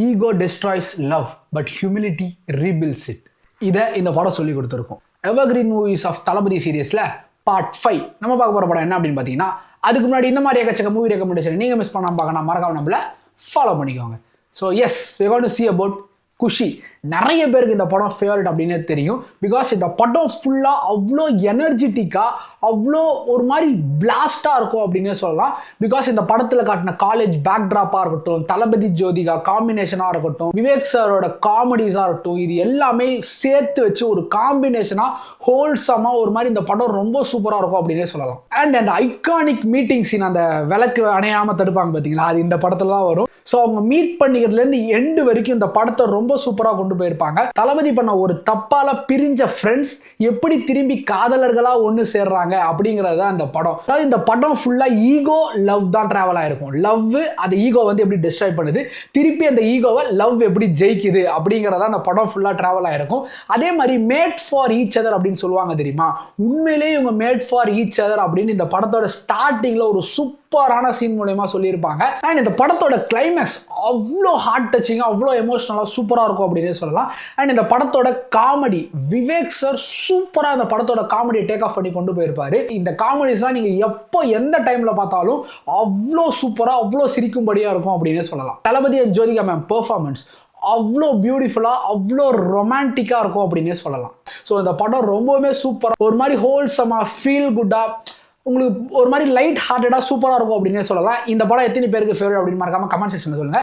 Ego destroys love but humility rebuilds it. இதை இந்த படம் சொல்லி கொடுத்துருக்கோம். எவர்கிரீன் மூவிஸ் ஆஃப் தளபதி சீரியஸில் பார்ட் 5 நம்ம பார்க்க போகிற படம் என்ன அப்படின்னு பார்த்தீங்கன்னா, அதுக்கு முன்னாடி இந்த மாதிரி எக்கச்சக்க மூவி ரெக்கமெண்டேஷன் நீங்கள் மிஸ் பண்ணாமல் பார்க்கணும், மறக்காம நம்மள ஃபாலோ பண்ணிக்கோங்க. So yes, we going to see about Kushi. நிறைய பேருக்கு இந்த படம் ஃபேவரட் அப்படின்னே தெரியும். பிகாஸ் இந்த படம் ஃபுல்லாக அவ்வளோ எனர்ஜெட்டிக்காக, அவ்வளோ ஒரு மாதிரி பிளாஸ்டாக இருக்கும் அப்படின்னே சொல்லலாம். பிகாஸ் இந்த படத்தில் காட்டின காலேஜ் பேக்ட்ராப்பாக இருக்கட்டும், தளபதி ஜோதிகா காம்பினேஷனாக இருக்கட்டும், விவேக் சாரோட காமெடிஸாக இருக்கட்டும், இது எல்லாமே சேர்த்து வச்சு ஒரு காம்பினேஷனாக ஹோல்சமாக ஒரு மாதிரி இந்த படம் ரொம்ப சூப்பராக இருக்கும் அப்படின்னே சொல்லலாம். அண்ட் அந்த ஐகானிக் மீட்டிங் சீன், அந்த விளக்கு அணையாமல் தடுப்பாங்க பார்த்தீங்களா, அது இந்த படத்தில் தான் வரும். ஸோ அவங்க மீட் பண்ணிக்கிறதுலேருந்து எண்டு வரைக்கும் இந்த படத்தை ரொம்ப சூப்பராக கொண்டு போயிருப்பாங்க. தளபதி பண்ண ஒரு தப்பால பிரிஞ்ச ஃப்ரெண்ட்ஸ் எப்படி திரும்பி காதலர்களா ஒன்று சேர்றாங்க அப்படிங்கிறது தான் இந்த படம். அதாவது இந்த படம் ஃபுல்லா ஈகோ லவ் தான் டிராவல் ஆயிருக்கும். லவ் அந்த ஈகோ வந்து எப்படி டிஸ்ட்ராய் பண்ணுது, திருப்பி அந்த ஈகோவை லவ் எப்படி ஜெயிக்குது அப்படிங்கிறதா அந்த படம் ஃபுல்லா டிராவல் ஆயிருக்கும். அதே மாதிரி மேட் ஃபார் ஈச் அதர் அப்படின்னு சொல்லுவாங்க தெரியுமா, உண்மையிலேயே இவங்க மேட் ஃபார் ஈச் அதர் அப்படின்னு இந்த படத்தோட ஸ்டார்டிங்ல ஒரு சூப்பரான சீன் மூலமா சொல்லியிருப்பாங்க. அண்ட் இந்த படத்தோட கிளைமேக்ஸ் அவ்வளோ ஹார்ட் டச்சிங்காக, அவ்வளோ எமோஷனலாக சூப்பராக இருக்கும் அப்படின்னு சொல்லலாம். அண்ட் இந்த படத்தோட காமெடி, விவேக் சார் சூப்பராக இந்த படத்தோட காமெடியை டேக் ஆஃப் பண்ணி கொண்டு போயிருப்பாரு. இந்த காமெடிஸ்லாம் நீங்கள் எப்போ எந்த டைம்ல பார்த்தாலும் அவ்வளோ சூப்பராக, அவ்வளோ சிரிக்கும்படியாக இருக்கும் அப்படின்னு சொல்லலாம். தளபதி அண்ட் ஜோதிகா மேம் பெர்ஃபார்மன்ஸ் அவ்வளோ பியூட்டிஃபுல்லாக, அவ்வளோ ரொமான்டிக்காக இருக்கும் அப்படின்னே சொல்லலாம். ஸோ இந்த படம் ரொம்பவுமே சூப்பராக, ஒரு மாதிரி ஹோல்சமாக, ஃபீல் குட்டாக, உங்களுக்கு ஒரு மாதிரி லைட் ஹார்ட்டடாக சூப்பராக இருக்கும் அப்படின்னே சொல்லலாம். இந்த படம் எத்தனை பேருக்கு ஃபேவரட் அப்படின்னு மறக்காம கமெண்ட் செக்ஷனில் சொல்லுங்கள்.